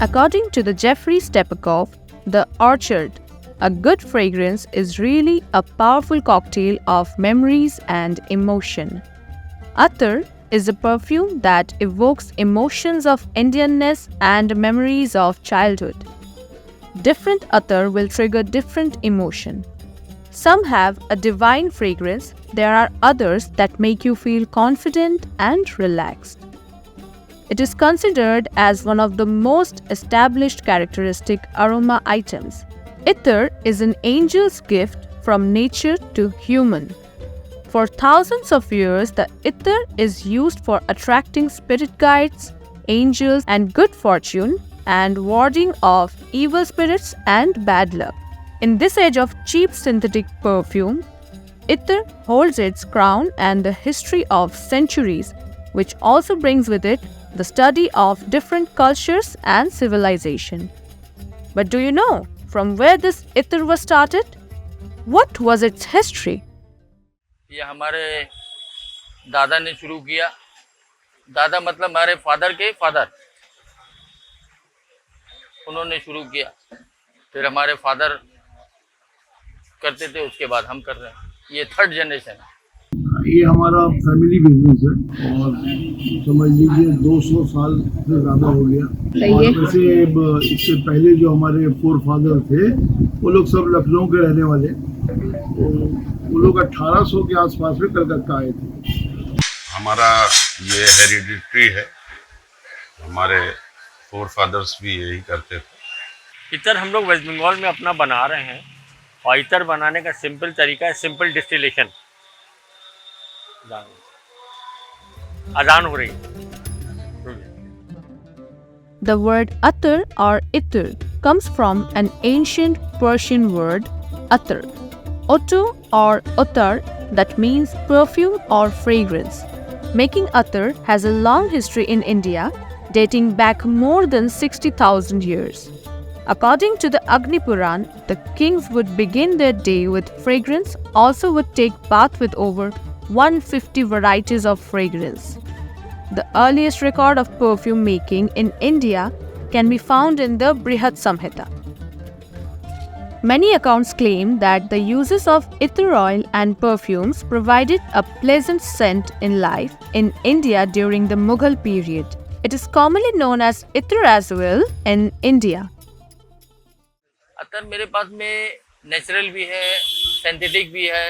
According to the Jeffrey Stepakoff, The Orchard, a good fragrance is really a powerful cocktail of memories and emotion. Attar is a perfume that evokes emotions of Indianness and memories of childhood. Different attar will trigger different emotion. Some have a divine fragrance, there are others that make you feel confident and relaxed. It is considered as one of the most established characteristic aroma items. Attar is an angel's gift from nature to human. For thousands of years, the attar is used for attracting spirit guides, angels, and good fortune, and warding off evil spirits and bad luck. In this age of cheap synthetic perfume, attar holds its crown and the history of centuries, which also brings with it the study of different cultures and civilization. But do you know from where this attar was started? What was its history? ये हमारे दादा ने शुरू किया। दादा मतलब हमारे father के फादर, उन्होंने शुरू किया, फिर हमारे फादर करते थे, उसके बाद हम कर रहे हैं। ये थर्ड जनरेशन है। ये हमारा फैमिली बिजनेस है और समझ लीजिए 200 साल से ज़्यादा हो गया। और वैसे इससे पहले जो हमारे फोर फादर थे वो लोग सब लखनऊ के रहने वाले, तो वो लोग 1800 के आसपास में कलकत्ता आए थे। हमारा ये हेरिडिटरी है, हमारे फोर फादर्स भी यही करते थे। इतर हम लोग वेस्ट बंगाल में अपना बना रहे हैं और इतर बनाने का सिंपल तरीका है सिंपल डिस्टिलेशन। अजान हो रही है। The word attar or ittar comes from an ancient Persian word attar, otto or uttar, that means perfume or fragrance. Making attar has a long history in India, dating back more than 60,000 years. According to the Agni Puran, the kings would begin their day with fragrance, also would take bath with over 150 varieties of fragrance. The earliest record of perfume making in India can be found in the Brihad Samhita. Many accounts claim that the uses of ether oil and perfumes provided a pleasant scent in life in India during the Mughal period. It is commonly known as ether as well in India. अतर मेरे पास में natural भी है, synthetic भी है।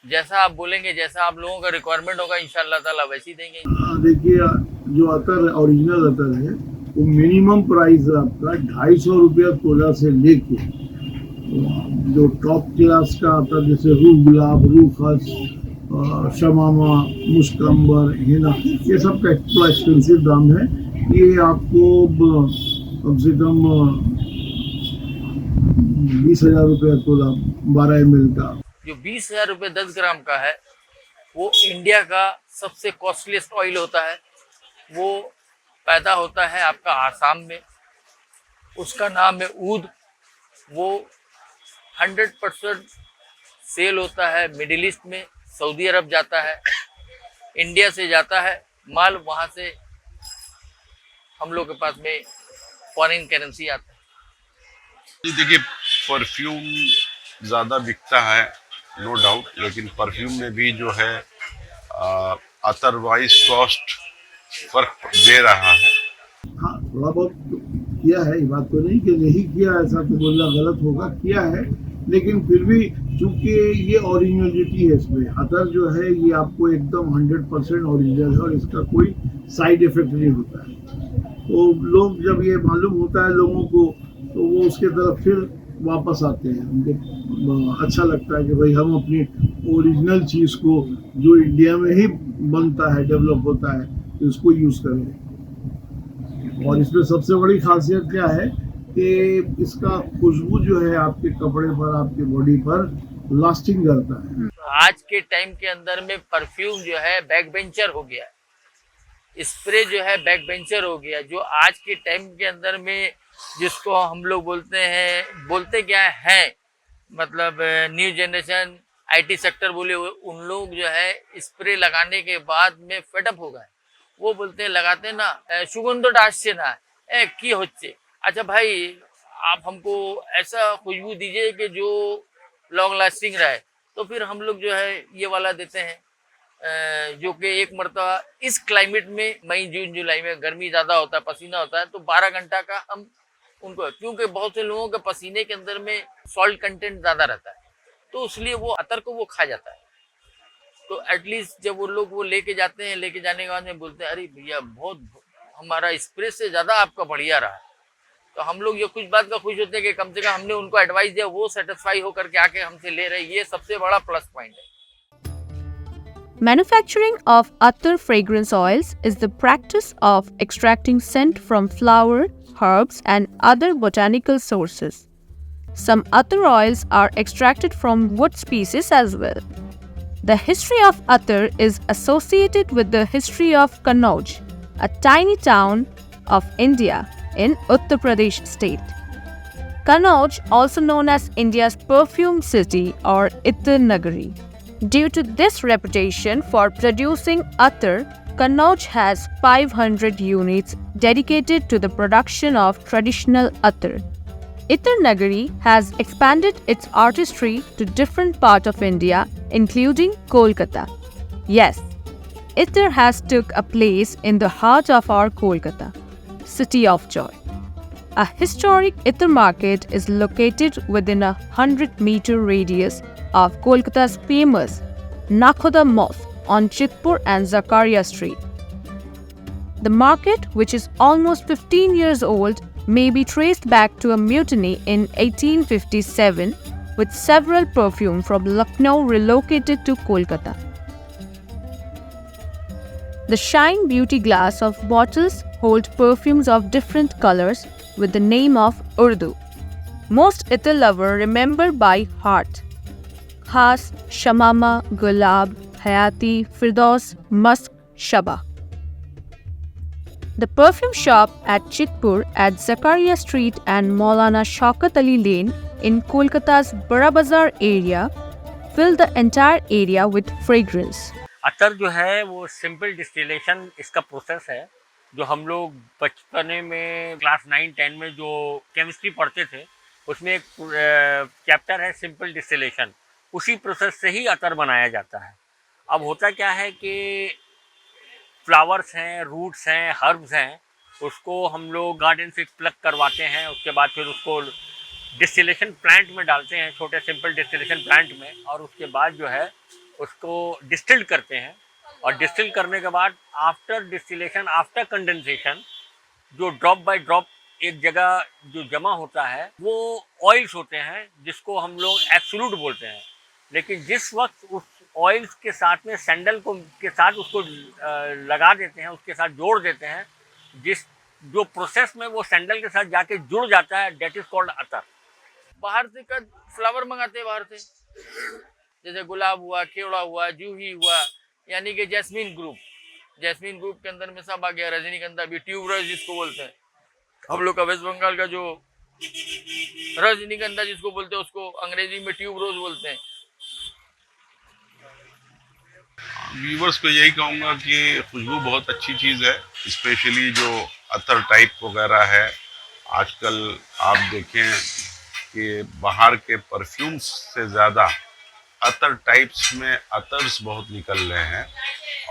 जैसा आप बोलेंगे, जैसा आप लोगों का रिक्वायरमेंट होगा, इंशाल्लाह ताला वैसे ही देंगे। देखिए, जो अतर ओरिजिनल अतर है वो मिनिमम प्राइस आपका 250 रुपया तोला से लेके जो टॉप क्लास का अतर जैसे रूह गुलाब, रूह खस, शमामा, मुस्कंबर, हिना, ये सब का थोड़ा एक्सपेंसिव दाम है। ये आपको कम से कम 20,000 रुपया तोला 12 ml का। जो 20,000 रुपये 10 ग्राम का है वो इंडिया का सबसे कॉस्टलीस्ट ऑयल होता है। वो पैदा होता है आपका आसाम में, उसका नाम है ऊद। वो 100% सेल होता है मिडिल ईस्ट में, सऊदी अरब जाता है, इंडिया से जाता है माल, वहाँ से हम लोग के पास में फॉरेन करेंसी आता है। देखिए, परफ्यूम ज़्यादा बिकता है नो डाउट, लेकिन परफ्यूम में भी जो है अदरवाइज कॉस्ट फर्क दे रहा है। हाँ, थोड़ा बहुत किया है, ये बात तो नहीं कि नहीं किया, ऐसा तो बोलना गलत होगा, किया है। लेकिन फिर भी चूंकि ये ओरिजिनलिटी है, इसमें अतर जो है ये आपको एकदम 100% ओरिजिनल है और इसका कोई साइड इफेक्ट नहीं होता है। तो लोग जब ये मालूम होता है लोगों को, तो वो उसके तरफ फिर वापस आते हैं। उनको अच्छा लगता है कि भाई हम अपनी ओरिजिनल चीज़ को जो इंडिया में ही बनता है, डेवलप होता है, तो उसको यूज़ करें। और इसमें सबसे बड़ी खासियत क्या है कि इसका खुशबू जो है आपके कपड़े पर, आपके बॉडी पर लास्टिंग करता है। आज के टाइम के अंदर में परफ्यूम जो है बैक बेंचर हो गया, स्प्रे जो है बैक बेंचर हो गया। जो आज के टाइम के अंदर में जिसको हम लोग बोलते क्या है, मतलब न्यू जनरेशन आईटी सेक्टर बोले, उन लोग जो है स्प्रे लगाने के बाद में फेडअप हो गए। वो बोलते हैं, लगाते ना सुगंध आसছে না, की होच्छे, अच्छा भाई आप हमको ऐसा खुशबू दीजिए कि जो लॉन्ग लास्टिंग रहे, तो फिर हम लोग जो है ये वाला देते हैं, जो कि एक मरतबा इस क्लाइमेट में मई जून जुलाई में गर्मी ज़्यादा होता है, पसीना होता है, तो 12 घंटा का हम उनको, क्योंकि बहुत से लोगों के पसीने के अंदर में सॉल्ट कंटेंट ज़्यादा रहता है, तो इसलिए वो अतर को वो खा जाता है। तो एटलीस्ट जब वो लोग वो लेके जाते हैं, लेके जाने के बाद में बोलते हैं अरे भैया बहुत हमारा स्प्रे से ज़्यादा आपका बढ़िया रहा, तो हम लोग ये कुछ बात का खुश होते हैं कि कम से कम हमने उनको एडवाइस दिया, वो सेटिस्फाई होकर के आके हमसे ले रहे, ये सबसे बड़ा प्लस पॉइंट है। Manufacturing of attar fragrance oils is the practice of extracting scent from flower, herbs, and other botanical sources. Some attar oils are extracted from wood species as well. The history of attar is associated with the history of Kannauj, a tiny town of India in Uttar Pradesh state. Kannauj, also known as India's perfume city or Ittar Nagari. Due to this reputation for producing attar, Kannauj has 500 units dedicated to the production of traditional attar. Ittar Nagari has expanded its artistry to different parts of India, including Kolkata. Yes, Ittar has took a place in the heart of our Kolkata, City of Joy. A historic Ittar market is located within a 100-meter radius of Kolkata's famous Nakhoda Mosque on Chitpur and Zakaria Street. The market, which is almost 15 years old, may be traced back to a mutiny in 1857, with several perfumes from Lucknow relocated to Kolkata. The Shine Beauty glass of bottles hold perfumes of different colors with the name of Urdu. Most Ittar lovers remember by heart. Khas, Shamama, Gulab, Hayati, Firdaus, Musk, Shaba. The perfume shop at Chitpur at Zakaria Street and Maulana Shaukat Ali Lane in Kolkata's Bada Bazaar area fill the entire area with fragrance. अतर जो है वो simple distillation इसका process है, जो हम लोग बचपने में क्लास 9-10 में जो केमिस्ट्री पढ़ते थे उसमें एक चैप्टर है सिंपल डिस्टिलेशन, उसी प्रोसेस से ही अतर बनाया जाता है। अब होता क्या है कि फ्लावर्स हैं, रूट्स हैं, हर्ब्स हैं, उसको हम लोग गार्डन से प्लक करवाते हैं, उसके बाद फिर उसको डिस्टिलेशन प्लांट में डालते हैं, छोटे सिंपल डिस्टिलेशन प्लांट में, और उसके बाद जो है उसको डिस्टिल करते हैं, और डिस्टिल करने के बाद आफ्टर डिस्टिलेशन, आफ्टर कंडेंसेशन, जो ड्रॉप बाय ड्रॉप एक जगह जो जमा होता है वो ऑयल्स होते हैं, जिसको हम लोग एब्सोल्यूट बोलते हैं। लेकिन जिस वक्त उस ऑयल्स के साथ में सैंडल को के साथ उसको लगा देते हैं, उसके साथ जोड़ देते हैं, जो प्रोसेस में वो सैंडल के साथ जाके जुड़ जाता है, डेट इज कॉल्ड अतर। बाहर से का फ्लावर मंगाते हैं, बाहर से जैसे गुलाब हुआ, केवड़ा हुआ, जूही हुआ, यानी कि जैस्मीन ग्रुप के अंदर में सब आ गया, रजनीगंधा भी, ट्यूबरोज जिसको बोलते हैं हम लोग का, वेस्ट बंगाल का जो रजनीगंधा जिसको बोलते हैं उसको अंग्रेजी में ट्यूबरोज बोलते हैं। व्यूवर्स को यही कहूँगा कि खुशबू बहुत अच्छी चीज़ है, स्पेशली जो अतर टाइप वगैरह है। आजकल आप देखें कि बाहर के परफ्यूम्स से ज़्यादा अतर टाइप्स में अतर्स बहुत निकल रहे हैं,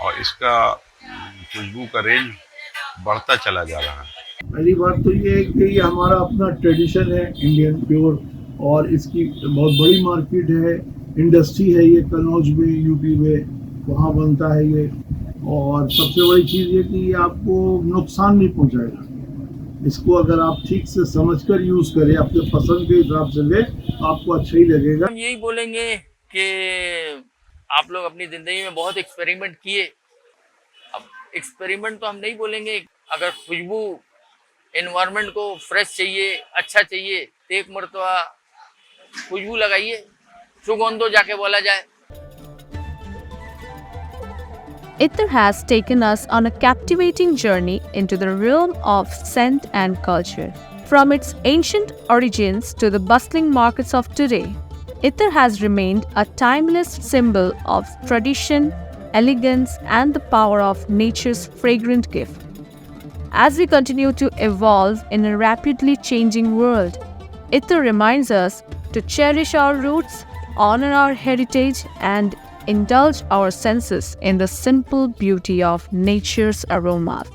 और इसका खुशबू का रेंज बढ़ता चला जा रहा है। पहली बात तो ये है कि ये हमारा अपना ट्रेडिशन है इंडियन प्योर, और इसकी बहुत बड़ी मार्केट है, इंडस्ट्री है ये कन्नौज में, यूपी में, वहाँ बनता है ये। और सबसे बड़ी चीज़ ये कि ये आपको नुकसान नहीं पहुँचाएगा, इसको अगर आप ठीक से समझकर यूज़ करें, अपने पसंद के हिसाब से ले, तो आपको अच्छा ही लगेगा। हम यही बोलेंगे कि आप लोग अपनी ज़िंदगी में बहुत एक्सपेरिमेंट किए। अब एक्सपेरिमेंट तो हम नहीं बोलेंगे, अगर खुशबू एनवायरनमेंट को फ्रेश चाहिए, अच्छा चाहिए, तो एक मरतबा खुशबू लगाइए, सुगंधो जाके बोला जाए। Ittar has taken us on a captivating journey into the realm of scent and culture. From its ancient origins to the bustling markets of today, Ittar has remained a timeless symbol of tradition, elegance, and the power of nature's fragrant gift. As we continue to evolve in a rapidly changing world, Ittar reminds us to cherish our roots, honor our heritage, and indulge our senses in the simple beauty of nature's aromas.